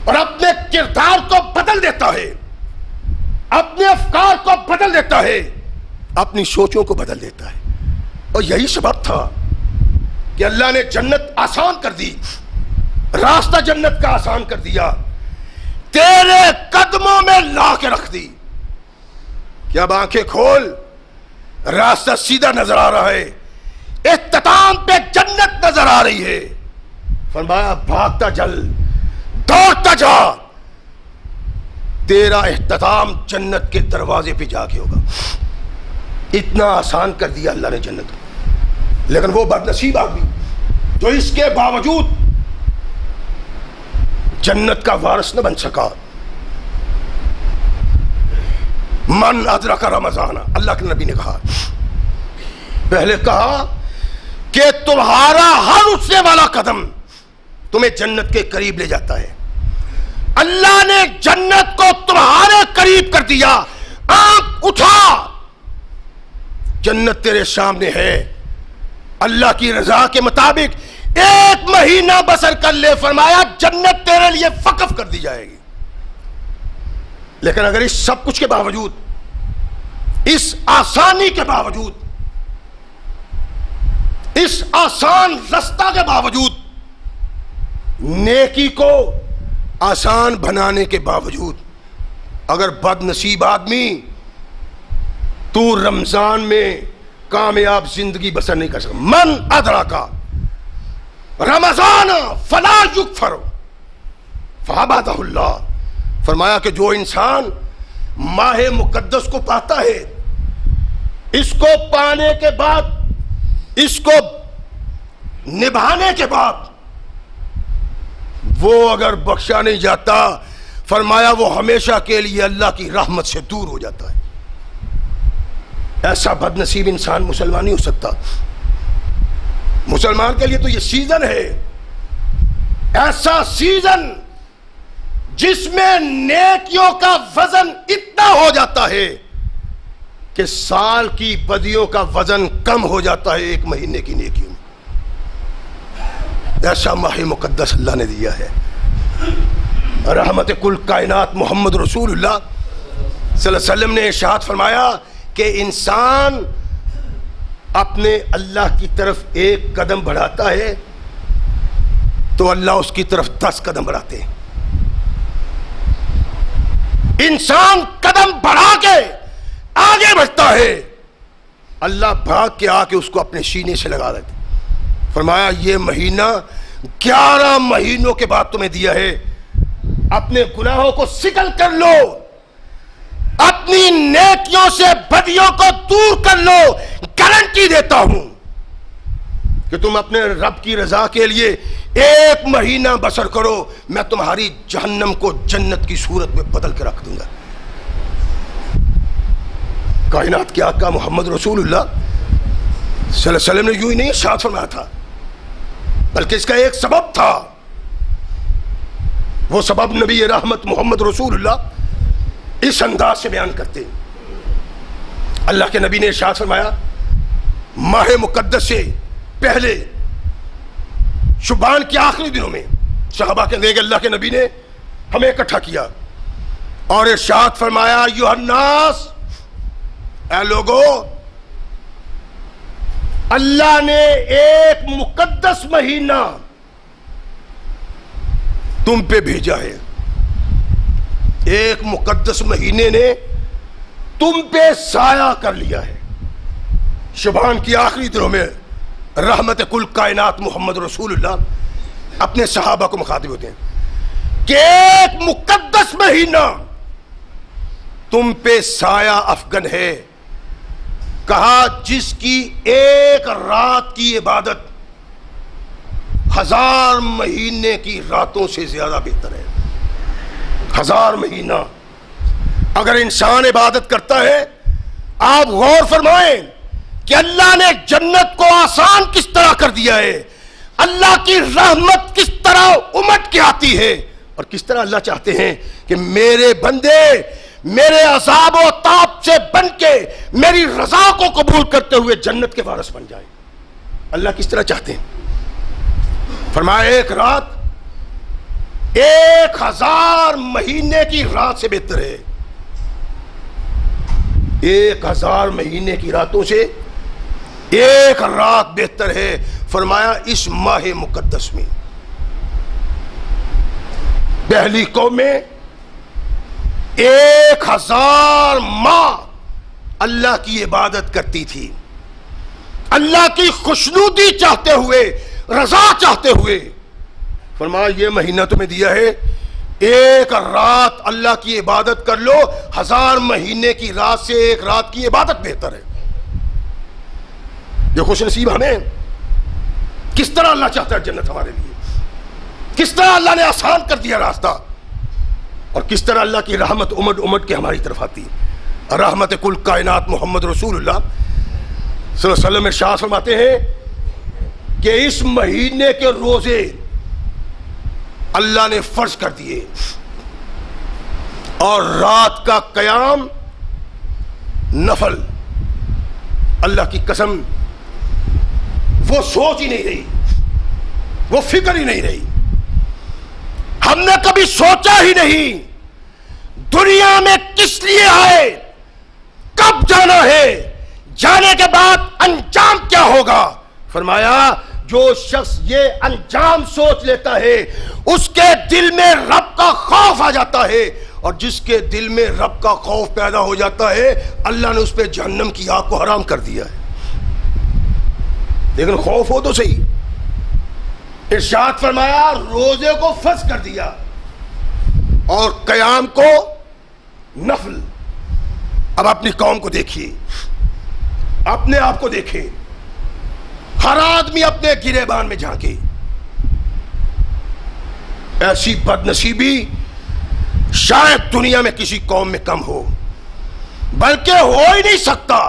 اور اپنے کردار کو بدل دیتا ہے، اپنے افکار کو بدل دیتا ہے، اپنی سوچوں کو بدل دیتا ہے. اور یہی سبب تھا کہ اللہ نے جنت آسان کر دی، راستہ جنت کا آسان کر دیا، تیرے قدموں میں لا کے رکھ دی کہ اب آنکھیں کھول، راستہ سیدھا نظر آ رہا ہے، اختتام پہ جنت نظر آ رہی ہے. فرمایا بھاگتا چل، دوڑتا جا، تیرا اختتام جنت کے دروازے پہ جا کے ہوگا. اتنا آسان کر دیا اللہ نے جنت کو. لیکن وہ بدنصیب آدمی جو اس کے باوجود جنت کا وارث نہ بن سکا. من ادرک رمضان، اللہ کے نبی نے کہا، پہلے کہا کہ تمہارا ہر اٹھنے والا قدم تمہیں جنت کے قریب لے جاتا ہے. اللہ نے جنت کو تمہارے قریب کر دیا. آنکھ اٹھا، جنت تیرے سامنے ہے. اللہ کی رضا کے مطابق 1 مہینہ بسر کر لے، فرمایا جنت تیرے لیے وقف کر دی جائے گی. لیکن اگر اس سب کچھ کے باوجود، اس آسانی کے باوجود، اس آسان رستہ کے باوجود، نیکی کو آسان بنانے کے باوجود، اگر بد نصیب آدمی تو رمضان میں کامیاب زندگی بسر نہیں کر سکتا. من ادراکا، رمضان فلا یغفر فعبدہ اللہ، فرمایا کہ جو انسان ماہ مقدس کو پاتا ہے، اس کو پانے کے بعد، اس کو نبھانے کے بعد وہ اگر بخشا نہیں جاتا، فرمایا وہ ہمیشہ کے لیے اللہ کی رحمت سے دور ہو جاتا ہے۔ ایسا بد نصیب انسان مسلمان نہیں ہو سکتا۔ مسلمان کے لیے تو یہ سیزن ہے، ایسا سیزن جس میں نیکیوں کا وزن اتنا ہو جاتا ہے کہ سال کی بدیوں کا وزن کم ہو جاتا ہے ایک مہینے کی نیکیوں میں۔ ایسا ماہ مقدس اللہ نے دیا ہے۔ رحمت کل کائنات محمد رسول اللہ صلی اللہ علیہ وسلم نے ارشاد فرمایا کہ انسان اپنے اللہ کی طرف ایک قدم بڑھاتا ہے تو اللہ اس کی طرف 10 قدم بڑھاتے ہیں۔ انسان قدم بڑھا کے آگے بڑھتا ہے، اللہ بھاگ کے آ کے اس کو اپنے سینے سے لگا دیتے۔ فرمایا یہ مہینہ 11 مہینوں کے بعد تمہیں دیا ہے، اپنے گناہوں کو سکل کر لو، اپنی نیکیوں سے بدیوں کو دور کر لو۔ گارنٹی دیتا ہوں کہ تم اپنے رب کی رضا کے لیے ایک مہینہ بسر کرو، میں تمہاری جہنم کو جنت کی صورت میں بدل کے رکھ دوں گا۔ کائنات کے آقا محمد رسول اللہ صلی اللہ علیہ وسلم نے یوں ہی نہیں ارشاد فرمایا تھا، بلکہ اس کا ایک سبب تھا۔ وہ سبب نبی رحمت محمد رسول اللہ اس انداز سے بیان کرتے ہیں۔ اللہ کے نبی نے ارشاد فرمایا ماہ مقدس سے پہلے شعبان کے آخری دنوں میں صحابہ کے دیکھ اللہ کے نبی نے ہمیں اکٹھا کیا اور ارشاد فرمایا ایھا الناس، اے لوگو، اللہ نے ایک مقدس مہینہ تم پہ بھیجا ہے، ایک مقدس مہینے نے تم پہ سایہ کر لیا ہے۔ شعبان کی آخری دنوں میں رحمت کل کائنات محمد رسول اللہ اپنے صحابہ کو مخاطب ہوتے ہیں کہ ایک مقدس مہینہ تم پہ سایہ افغن ہے، کہا جس کی ایک رات کی عبادت 1000 مہینے کی راتوں سے زیادہ بہتر ہے۔ 1000 مہینہ اگر انسان عبادت کرتا ہے، آپ غور فرمائیں کہ اللہ نے جنت کو آسان کس طرح کر دیا ہے، اللہ کی رحمت کس طرح امٹ کے آتی ہے، اور کس طرح اللہ چاہتے ہیں کہ میرے بندے میرے عذاب و تاب سے بن کے میری رضا کو قبول کرتے ہوئے جنت کے وارث بن جائیں۔ اللہ کس طرح چاہتے ہیں؟ فرمایا ایک رات 1000 مہینے کی رات سے بہتر ہے، 1000 مہینے کی راتوں سے ایک رات بہتر ہے۔ فرمایا اس ماہ مقدس میں پہلی قوم میں 1000 ماہ اللہ کی عبادت کرتی تھی، اللہ کی خوشنودی چاہتے ہوئے، رضا چاہتے ہوئے۔ فرمایا یہ مہینہ تمہیں دیا ہے، ایک رات اللہ کی عبادت کر لو، 1000 مہینے کی رات سے ایک رات کی عبادت بہتر ہے۔ یہ خوش نصیب ہمیں کس طرح اللہ چاہتا ہے جنت ہمارے لیے، کس طرح اللہ نے آسان کر دیا راستہ، اور کس طرح اللہ کی رحمت امٹ امٹ کے ہماری طرف آتی ہے۔ رحمت کل کائنات محمد رسول اللہ صلی اللہ علیہ وسلم ارشاد فرماتے ہیں کہ اس مہینے کے روزے اللہ نے فرض کر دیے، اور رات کا قیام نفل۔ اللہ کی قسم وہ سوچ ہی نہیں رہی، وہ فکر ہی نہیں رہی، ہم نے کبھی سوچا ہی نہیں دنیا میں کس لیے آئے، کب جانا ہے، جانے کے بعد انجام کیا ہوگا۔ فرمایا جو شخص یہ انجام سوچ لیتا ہے اس کے دل میں رب کا خوف آ جاتا ہے، اور جس کے دل میں رب کا خوف پیدا ہو جاتا ہے اللہ نے اس پہ جہنم کی آگ کو حرام کر دیا ہے۔ لیکن خوف ہو تو صحیح، ارشاد فرمایا روزے کو فرض کر دیا اور قیام کو نفل. اب اپنی قوم کو دیکھیے، اپنے آپ کو دیکھیں، ہر آدمی اپنے گریبان میں جھانکے. ایسی بد نصیبی شاید دنیا میں کسی قوم میں کم ہو، بلکہ ہو ہی نہیں سکتا.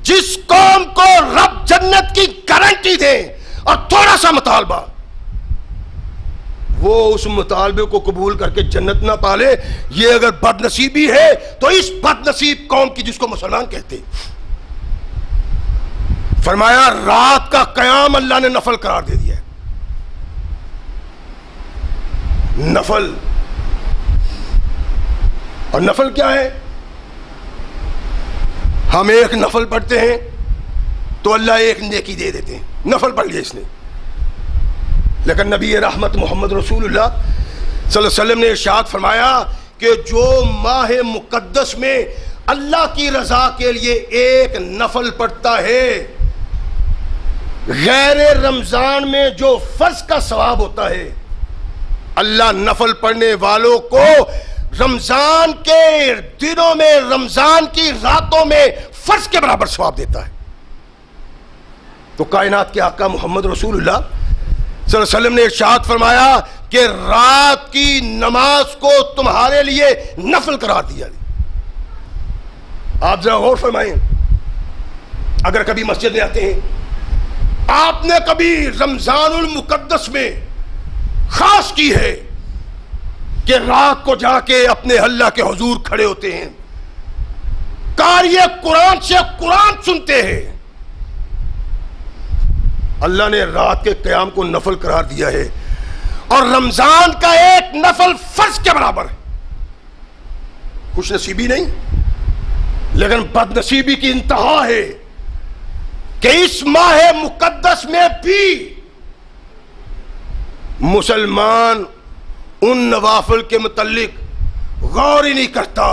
جس قوم کو رب جنت کی گارنٹی دے اور تھوڑا سا مطالبہ، وہ اس مطالبے کو قبول کر کے جنت نہ پالے، یہ اگر بد نصیبی ہے تو اس بد نصیب قوم کی جس کو مسلمان کہتے. فرمایا رات کا قیام اللہ نے نفل قرار دے دیا ہے. نفل، اور نفل کیا ہے؟ ہم ایک نفل پڑھتے ہیں تو اللہ ایک نیکی دے دیتے ہیں. نفل پڑھ لیا اس نے، لیکن نبی رحمت محمد رسول اللہ صلی اللہ علیہ وسلم نے ارشاد فرمایا کہ جو ماہ مقدس میں اللہ کی رضا کے لیے ایک نفل پڑھتا ہے، غیر رمضان میں جو فرض کا ثواب ہوتا ہے، اللہ نفل پڑھنے والوں کو رمضان کے دنوں میں، رمضان کی راتوں میں فرض کے برابر ثواب دیتا ہے. تو کائنات کے آقا محمد رسول اللہ صلی اللہ علیہ وسلم نے ارشاد فرمایا کہ رات کی نماز کو تمہارے لیے نفل قرار دیا. آپ ذرا غور فرمائیں، اگر کبھی مسجد میں آتے ہیں، آپ نے کبھی رمضان المقدس میں خاص کی ہے کہ رات کو جا کے اپنے اللہ کے حضور کھڑے ہوتے ہیں، قاری قرآن سے قرآن سنتے ہیں. اللہ نے رات کے قیام کو نفل قرار دیا ہے، اور رمضان کا ایک نفل فرض کے برابر ہے. خوش نصیبی نہیں، لیکن بد نصیبی کی انتہا ہے کہ اس ماہ مقدس میں بھی مسلمان ان نوافل کے متعلق غور ہی نہیں کرتا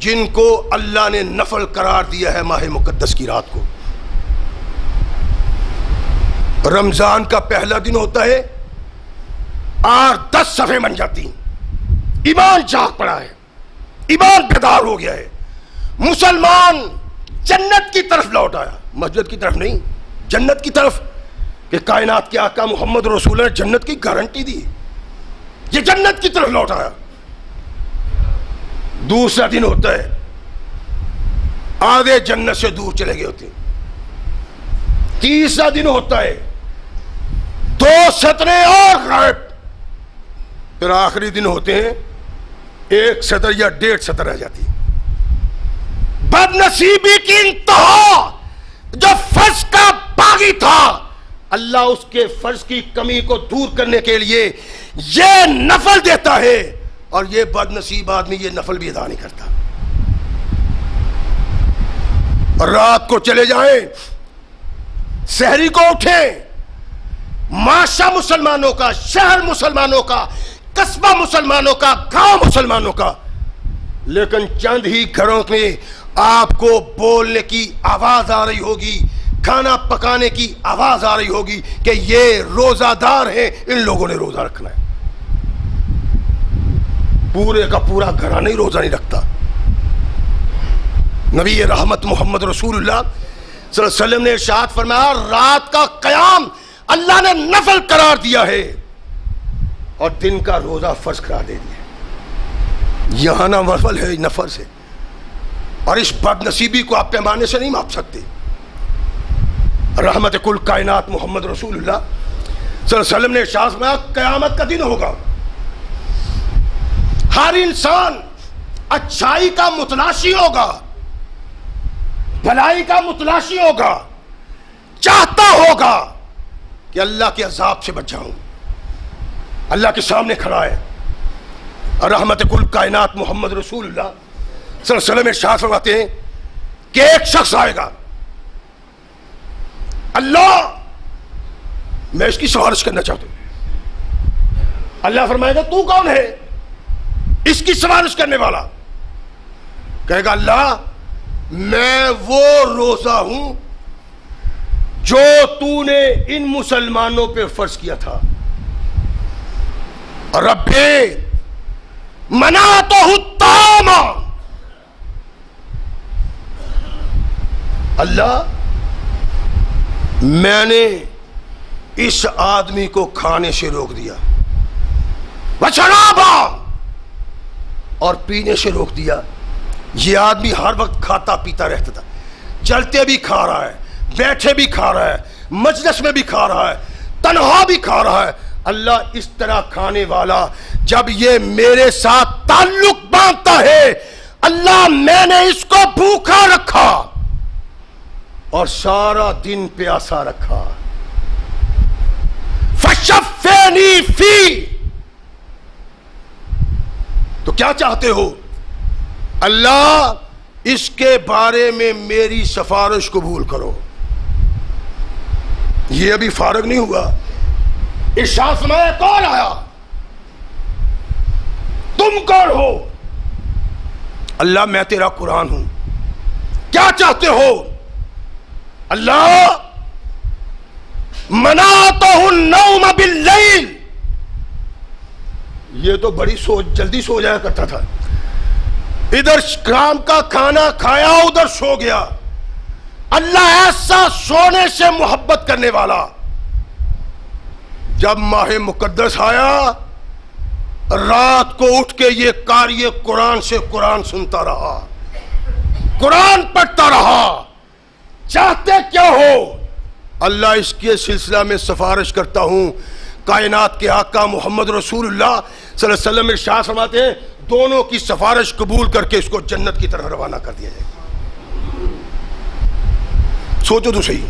جن کو اللہ نے نفل قرار دیا ہے ماہ مقدس کی رات کو. رمضان کا پہلا دن ہوتا ہے، 8-10 صفحے بن جاتی ہیں، ایمان جاگ پڑا ہے، ایمان بیدار ہو گیا ہے، مسلمان جنت کی طرف لوٹ آیا، مسجد کی طرف نہیں، جنت کی طرف، کہ کائنات کے آقا محمد رسول نے جنت کی گارنٹی دی، یہ جنت کی طرف لوٹ آیا. دوسرا دن ہوتا ہے، آدھے جنت سے دور چلے گئے ہوتے ہیں. تیسرا دن ہوتا ہے، 2 سطریں اور غائب. پھر آخری دن ہوتے ہیں، 1 سطر یا 1.5 سطر رہ جاتی. بد نصیبی کی انتہا، جو فرض کا باغی تھا، اللہ اس کے فرض کی کمی کو دور کرنے کے لیے یہ نفل دیتا ہے، اور یہ بد نصیب آدمی یہ نفل بھی ادا نہیں کرتا. رات کو چلے جائیں، سحری کو اٹھیں، معاشرہ مسلمانوں کا، شہر مسلمانوں کا، قصبہ مسلمانوں کا، گاؤں مسلمانوں کا، لیکن چند ہی گھروں میں آپ کو بولنے کی آواز آ رہی ہوگی، کھانا پکانے کی آواز آ رہی ہوگی کہ یہ روزہ دار ہیں، ان لوگوں نے روزہ رکھنا ہے. پورے کا پورا گھرانہ ہی روزہ نہیں رکھتا. نبی رحمت محمد رسول اللہ صلی اللہ علیہ وسلم نے ارشاد فرمایا رات کا قیام اللہ نے نفل قرار دیا ہے اور دن کا روزہ فرض قرار دے دیا. یہاں نہ نفل ہے نہ فرض ہے، اور اس بد نصیبی کو آپ پیمانے سے نہیں ماپ سکتے. رحمت کل کائنات محمد رسول اللہ صلی اللہ علیہ وسلم نے ارشاد فرمایا قیامت کا دن ہوگا، ہر انسان اچھائی کا متلاشی ہوگا، بھلائی کا متلاشی ہوگا، چاہتا ہوگا کہ اللہ کے عذاب سے بچ جاؤں. اللہ کے سامنے کھڑا ہے، رحمت کل کائنات محمد رسول اللہ صلی اللہ علیہ وسلم ارشاد فرماتے ہیں کہ ایک شخص آئے گا، اللہ میں اس کی سفارش کرنا چاہتا ہوں. اللہ فرمائے گا تو کون ہے اس کی سفارش کرنے والا؟ کہے گا اللہ میں وہ روزہ ہوں جو تو نے ان مسلمانوں پہ فرض کیا تھا، ربے منعتہ الطعام، اللہ میں نے اس آدمی کو کھانے سے روک دیا، وشرابا، اور پینے سے روک دیا۔ یہ آدمی ہر وقت کھاتا پیتا رہتا تھا، چلتے بھی کھا رہا ہے، بیٹھے بھی کھا رہا ہے، مجلس میں بھی کھا رہا ہے، تنہا بھی کھا رہا ہے۔ اللہ اس طرح کھانے والا جب یہ میرے ساتھ تعلق باندھتا ہے، اللہ میں نے اس کو بھوکا رکھا اور سارا دن پیاسا رکھا۔ فشفینی فی، تو کیا چاہتے ہو؟ اللہ اس کے بارے میں میری سفارش قبول کرو۔ یہ ابھی فارغ نہیں ہوا، ارشاد فرمایا کون آیا؟ تم کون ہو؟ اللہ میں تیرا قرآن ہوں، کیا چاہتے ہو؟ اللہ منعتہ النوم باللیل، یہ تو بڑی جلدی سو جایا کرتا تھا، ادھر شام کا کھانا کھایا ادھر سو گیا۔ اللہ ایسا سونے سے محبت کرنے والا، جب ماہ مقدس آیا رات کو اٹھ کے یہ قاری قرآن سے قرآن سنتا رہا، قرآن پڑھتا رہا۔ چاہتے کیا ہو؟ اللہ اس کے سلسلہ میں سفارش کرتا ہوں، کائنات کے آقا محمد رسول اللہ صلی اللہ علیہ وسلم ارشاد فرماتے ہیں دونوں کی سفارش قبول کر کے اس کو جنت کی طرح روانہ کر دیا جائے۔ سوچو تو صحیح،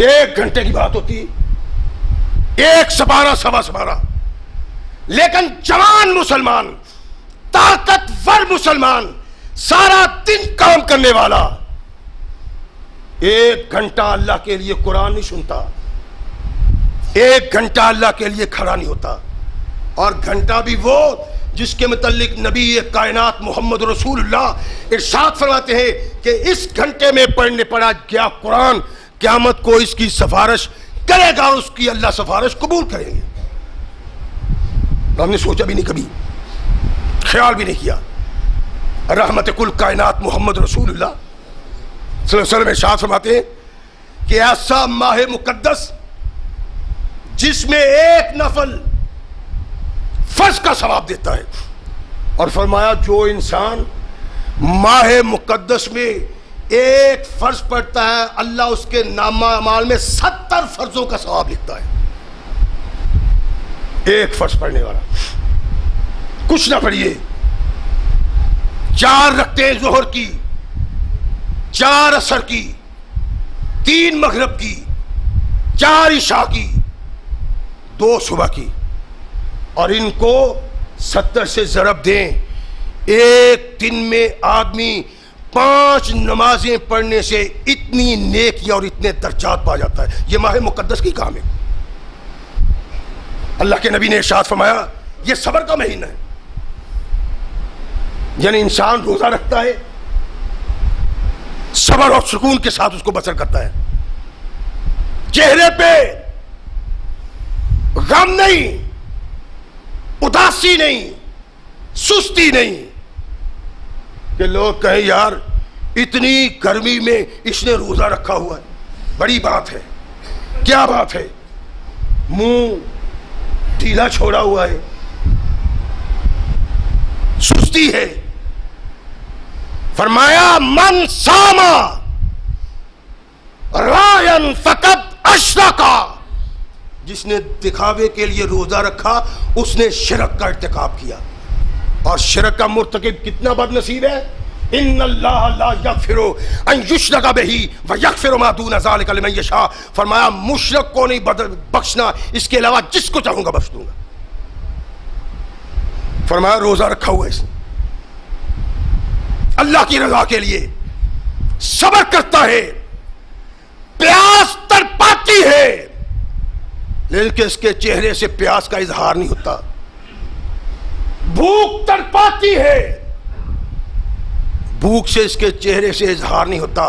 1 گھنٹے کی بات ہوتی، 1 سپارہ سوا سپارہ، لیکن جوان مسلمان، طاقتور مسلمان، سارا دن کام کرنے والا 1 گھنٹہ اللہ کے لیے قرآن نہیں سنتا، 1 گھنٹہ اللہ کے لیے کھڑا نہیں ہوتا، اور گھنٹہ بھی وہ جس کے متعلق نبی کائنات محمد رسول اللہ ارشاد فرماتے ہیں کہ اس گھنٹے میں پڑھنے پڑا گیا قرآن قیامت کو اس کی سفارش کرے گا، اور اس کی اللہ سفارش قبول کریں گے۔ ہم نے سوچا بھی نہیں، کبھی خیال بھی نہیں کیا۔ رحمت کل کائنات محمد رسول اللہ صلی اللہ علیہ وسلم ارشاد فرماتے ہیں کہ ایسا ماہ مقدس جس میں 1 نفل فرض کا ثواب دیتا ہے، اور فرمایا جو انسان ماہ مقدس میں 1 فرض پڑھتا ہے اللہ اس کے نامہ اعمال میں 70 فرضوں کا ثواب لکھتا ہے۔ 1 فرض پڑھنے والا، کچھ نہ پڑھیے، 4 رکعتیں ظہر کی، 4 عصر کی، 3 مغرب کی، 4 عشاء کی، 2 صبح کی، اور ان کو 70 سے ضرب دیں، 1 دن میں آدمی 5 نمازیں پڑھنے سے اتنی نیکیاں اور اتنے درجات پا جاتا ہے۔ یہ ماہ مقدس کی کام ہے۔ اللہ کے نبی نے ارشاد فرمایا یہ صبر کا مہینہ ہے، یعنی انسان روزہ رکھتا ہے، صبر اور سکون کے ساتھ اس کو بسر کرتا ہے، چہرے پہ غم نہیں، اداسی نہیں، سستی نہیں، کہ لوگ کہیں یار اتنی گرمی میں اس نے روزہ رکھا ہوا ہے، بڑی بات ہے، کیا بات ہے، منہ ڈھیلا چھوڑا ہوا ہے، سستی ہے۔ فرمایا من ساما رائن فقط اشرکا، جس نے دکھاوے کے لیے روزہ رکھا اس نے شرک کا ارتکاب کیا، اور شرک کا مرتکب کتنا بد نصیب ہے۔ ان اللہ لا یغفر ان یشرک بہ ویغفر ما دون ذلک لمن یشاء، فرمایا مشرک کو نہیں بخشنا، اس کے علاوہ جس کو چاہوں گا بخش دوں گا۔ فرمایا روزہ رکھا ہوا ہے اس نے، اللہ کی رضا کے لیے صبر کرتا ہے، پیاس تڑپاتی ہے، لیکن اس کے چہرے سے پیاس کا اظہار نہیں ہوتا، بھوک تڑپاتی ہے، بھوک سے اس کے چہرے سے اظہار نہیں ہوتا،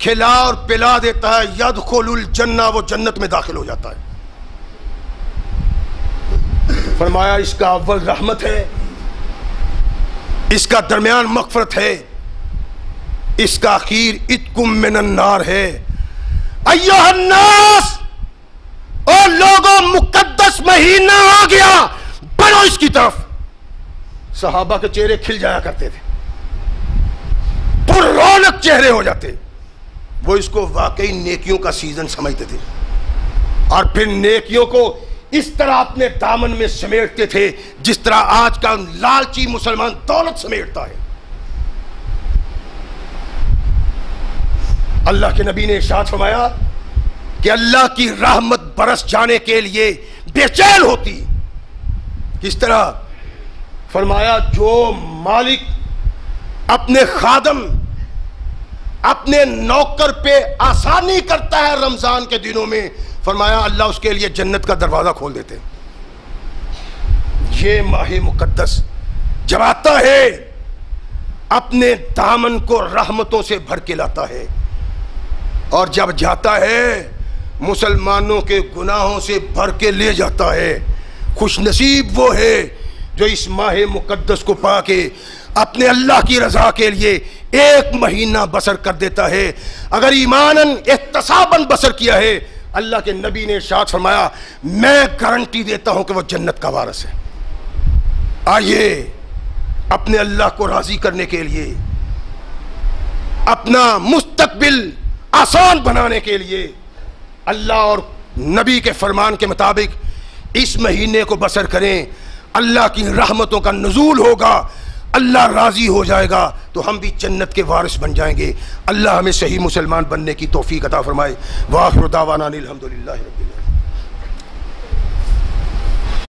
کھلا اور پلا دیتا ہے، یدخل الجنہ، وہ جنت میں داخل ہو جاتا ہے۔ فرمایا اس کا اول رحمت ہے، اس کا درمیان مغفرت ہے، اس کا اخیر اتکم من النار ہے۔ ایھا الناس، اور لوگوں مقدس مہینہ آ گیا، بڑھو اس کی طرف۔ صحابہ کے چہرے کھل جایا کرتے تھے، پر رونق چہرے ہو جاتے، وہ اس کو واقعی نیکیوں کا سیزن سمجھتے تھے، اور پھر نیکیوں کو اس طرح اپنے دامن میں سمیٹتے تھے جس طرح آج کا لالچی مسلمان دولت سمیٹتا ہے۔ اللہ کے نبی نے ارشاد فرمایا کہ اللہ کی رحمت برس جانے کے لیے بے چین ہوتی۔ کس طرح؟ فرمایا جو مالک اپنے خادم، اپنے نوکر پہ آسانی کرتا ہے رمضان کے دنوں میں، فرمایا اللہ اس کے لیے جنت کا دروازہ کھول دیتے۔ یہ ماہ مقدس جب آتا ہے اپنے دامن کو رحمتوں سے بھر کے لاتا ہے، اور جب جاتا ہے مسلمانوں کے گناہوں سے بھر کے لے جاتا ہے۔ خوش نصیب وہ ہے جو اس ماہ مقدس کو پا کے اپنے اللہ کی رضا کے لیے ایک مہینہ بسر کر دیتا ہے۔ اگر ایماناً احتساباً بسر کیا ہے، اللہ کے نبی نے ارشاد فرمایا میں گارنٹی دیتا ہوں کہ وہ جنت کا وارث ہے۔ آئیے اپنے اللہ کو راضی کرنے کے لیے، اپنا مستقبل آسان بنانے کے لیے اللہ اور نبی کے فرمان کے مطابق اس مہینے کو بسر کریں۔ اللہ کی رحمتوں کا نزول ہوگا، اللہ راضی ہو جائے گا تو ہم بھی جنت کے وارث بن جائیں گے۔ اللہ ہمیں صحیح مسلمان بننے کی توفیق عطا فرمائے۔ وآخر دعوانا الحمدللہ رب العالمین۔